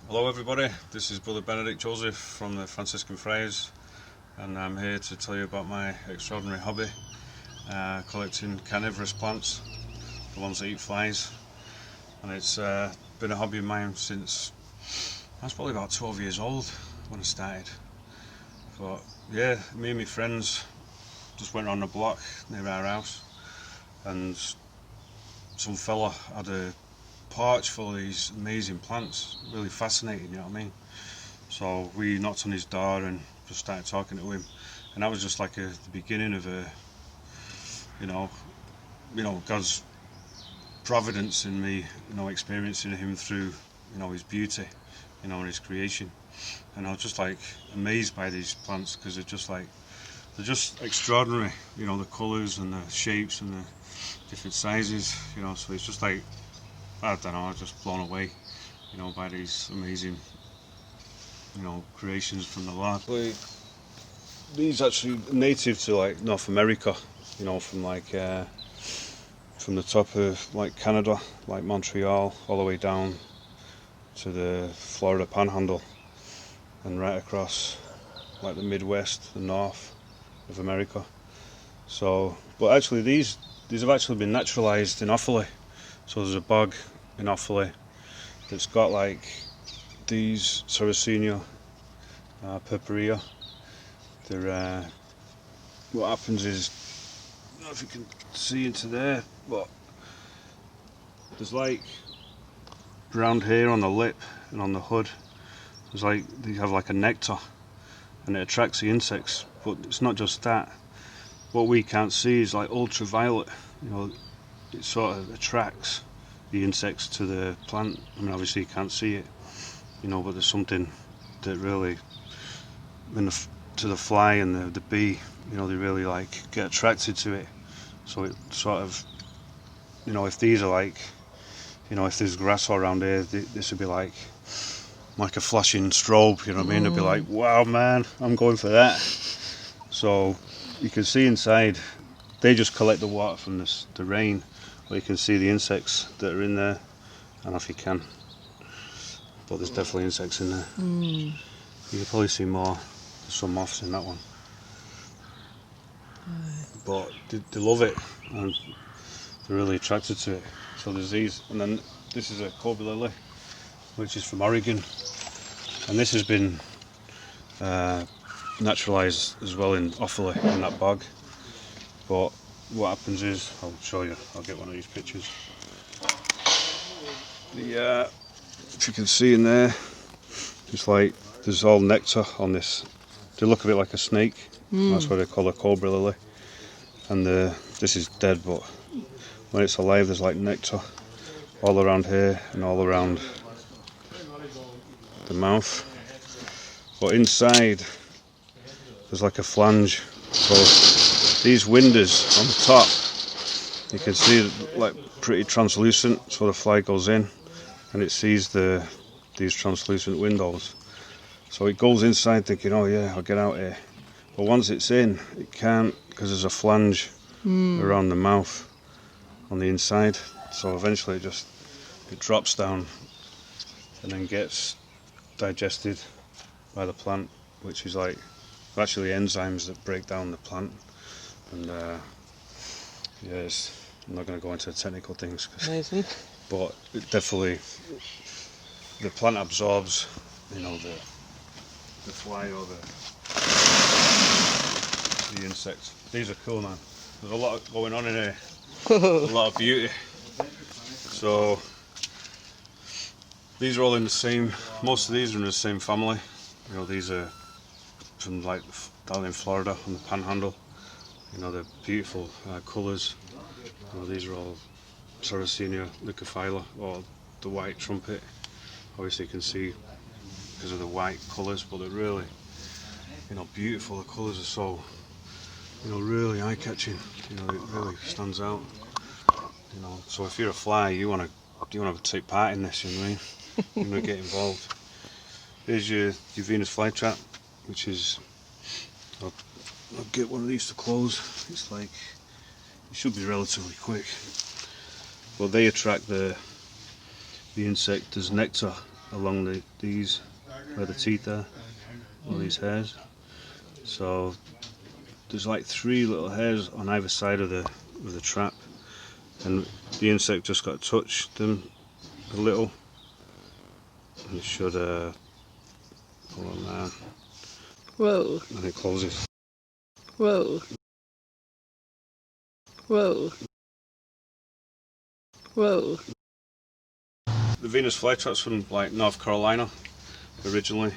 Hello everybody, this is Brother Benedict Joseph from the Franciscan Friars, and I'm here to tell you about my extraordinary hobby, collecting carnivorous plants, the ones that eat flies. And it's been a hobby of mine since I was probably about 12 years old when I started. But yeah, me and my friends just went around the block near our house, and some fella had a porch full of these amazing plants, really fascinating, you know what I mean? So we knocked on his door and just started talking to him, and that was just like the beginning of you know, God's providence in me, experiencing him through, his beauty, and his creation. And I was just like amazed by these plants because they're just extraordinary, the colours and the shapes and the different sizes, so it's just like, I don't know, I was just blown away, by these amazing, creations from the Lord. These actually native to like North America, from the top of like Canada, like Montreal, all the way down to the Florida Panhandle, and right across like the Midwest, the north of America. So, but actually these have actually been naturalised in Offaly. So there's a bog in Offaly that's got like these Sarracenia purpurea. They're what happens is, I don't know if you can see into there, but there's like around here on the lip and on the hood, there's like, they have like a nectar, and it attracts the insects. But it's not just that. What we can't see is like ultraviolet. It sort of attracts the insects to the plant. I mean, obviously you can't see it, but there's something that really, to the fly and the bee, they really like get attracted to it. So it sort of, if these are like, if there's grass all around here, this would be like a flashing strobe, you know what I mean? It'd be like, wow man, I'm going for that. So you can see inside, they just collect the water from the rain, but you can see the insects that are in there. I don't know if you can, but there's definitely insects in there. You can probably see more. There's some moths in that one. But they love it, and they're really attracted to it. So there's these, and then this is a cobra lily, which is from Oregon, and this has been naturalised as well in Offaly, in that bog. But what happens is, I'll show you, I'll get one of these pictures. If you can see in there, it's like there's all nectar on this. They look a bit like a snake. That's what they call a cobra lily. And this is dead, but when it's alive, there's like nectar all around here and all around the mouth. But inside, there's like a flange. So these windows on the top, you can see like pretty translucent. So the fly goes in and it sees these translucent windows. So it goes inside thinking, oh yeah, I'll get out here. But once it's in, it can't, because there's a flange around the mouth on the inside. So eventually it drops down and then gets digested by the plant, which is like actually enzymes that break down the plant. And yes, I'm not going to go into technical things, but it definitely, the plant absorbs, the fly or the insect. These are cool, man. There's a lot going on in here. A lot of beauty. So these are all in the same, most of these are in the same family. These are from like down in Florida on the Panhandle. They're beautiful colours. These are all Sarracenia leucophylla, or the white trumpet. Obviously you can see because of the white colours, but they're really, beautiful. The colours are so, really eye-catching. It really stands out. So if you're a fly, you want to take part in this. You know what I mean? You want to get involved. Here's your Venus flytrap, which is, I'll get one of these to close. It's like, it should be relatively quick. But they attract the insect as nectar along these, where the teeth are, all these hairs. So there's like 3 little hairs on either side of the trap, and the insect just got to touch them a little, and it should pull on there. Whoa. And it closes. Whoa. Whoa. Whoa. The Venus flytrap's from like North Carolina originally,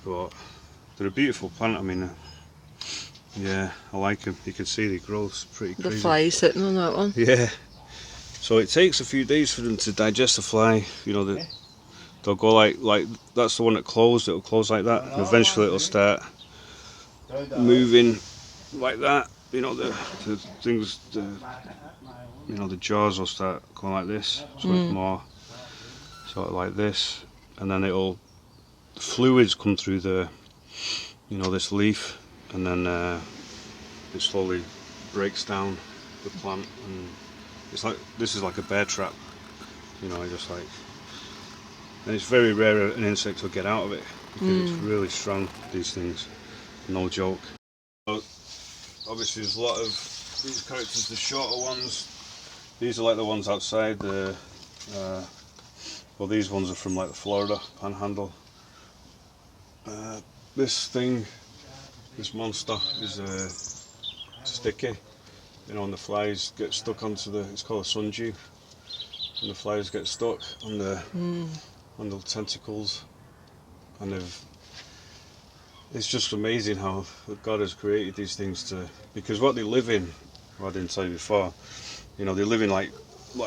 but they're a beautiful plant. I mean, yeah, I like them. You can see they grow pretty crazy. The fly sitting on that one. Yeah. So it takes a few days for them to digest the fly. You know, they'll go like that's the one that closed. It'll close like that, and eventually it'll start moving like that. You know, the things, you know, the jaws will start going like this, so it's more sort of like this, and then fluids come through you know, this leaf, and then it slowly breaks down the plant, and it's like, this is like a bear trap, you know, just like, and it's very rare an insect will get out of it, because it's really strong, these things, no joke. So, obviously there's a lot of these characters, the shorter ones, these are like the ones outside, well, these ones are from like the Florida Panhandle. This thing, this monster is sticky, you know, and the flies get stuck onto it's called a sundew, and the flies get stuck on the tentacles, and it's just amazing how God has created these things because what they live in, what I didn't tell you before, you know, they live in like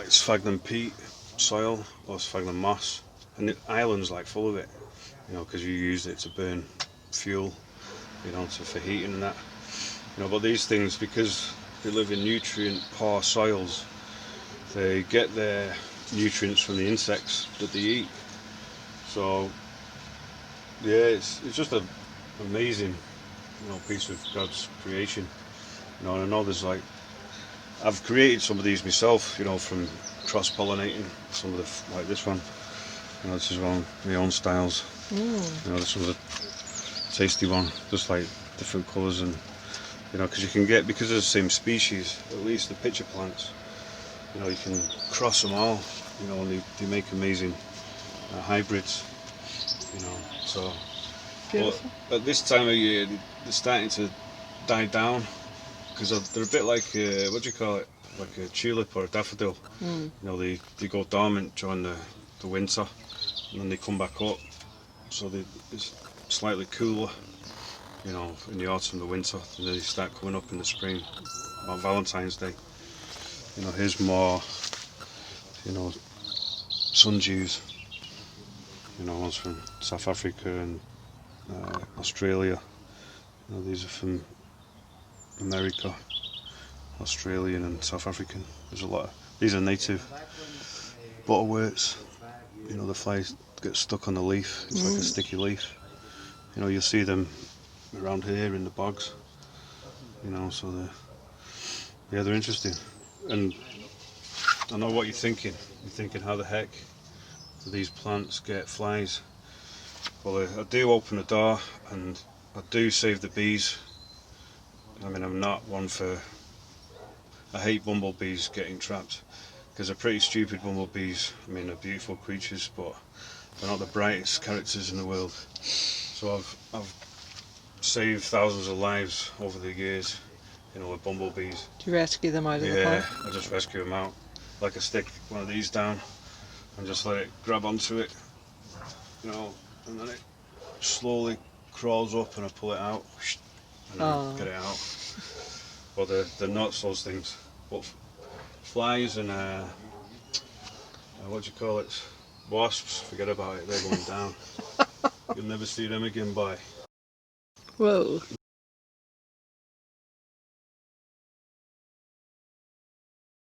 sphagnum peat soil or sphagnum moss, and the island's like full of it, you know, because you use it to burn fuel, you know, for heating and that, you know. But these things, because they live in nutrient poor soils, they get their nutrients from the insects that they eat. So yeah, it's just an amazing, you know, piece of God's creation, you know. And I know there's I've created some of these myself, you know, from cross-pollinating some of like this one, you know, this is one of my own styles, you know, this was a tasty one, just like different colours, and you know, because you can get, because they're the same species, at least the pitcher plants, you know, you can cross them all, you know, and they make amazing hybrids, you know. So Beautiful. but at this time of year they're starting to die down, because they're a bit like what do you call it, like a tulip or a daffodil. You know, they go dormant during the winter, and then they come back up, so it's slightly cooler, you know, in the autumn, the winter, and then they start coming up in the spring, about Valentine's Day. You know, here's more, you know, sundews, you know, ones from South Africa and Australia. You know, these are from America, Australian and South African. There's a lot of, these are native butterworts. You know, the flies get stuck on the leaf, it's like a sticky leaf. You know, you'll see them around here in the bogs, you know, so they're interesting. And I know what you're thinking. You're thinking, how the heck do these plants get flies? Well, I do open the door and I do save the bees. I mean, I'm not one for, I hate bumblebees getting trapped, because they're pretty stupid, bumblebees. I mean, they're beautiful creatures, but they're not the brightest characters in the world. So I've saved thousands of lives over the years, you know, with bumblebees. Do you rescue them out of the Yeah, park? I just rescue them out. Like I stick one of these down and just let it grab onto it, you know, and then it slowly crawls up and I pull it out, and then get it out. Well, they're nuts, those things. But flies and what do you call it? Wasps, forget about it, they're going down. You'll never see them again, bye. Whoa.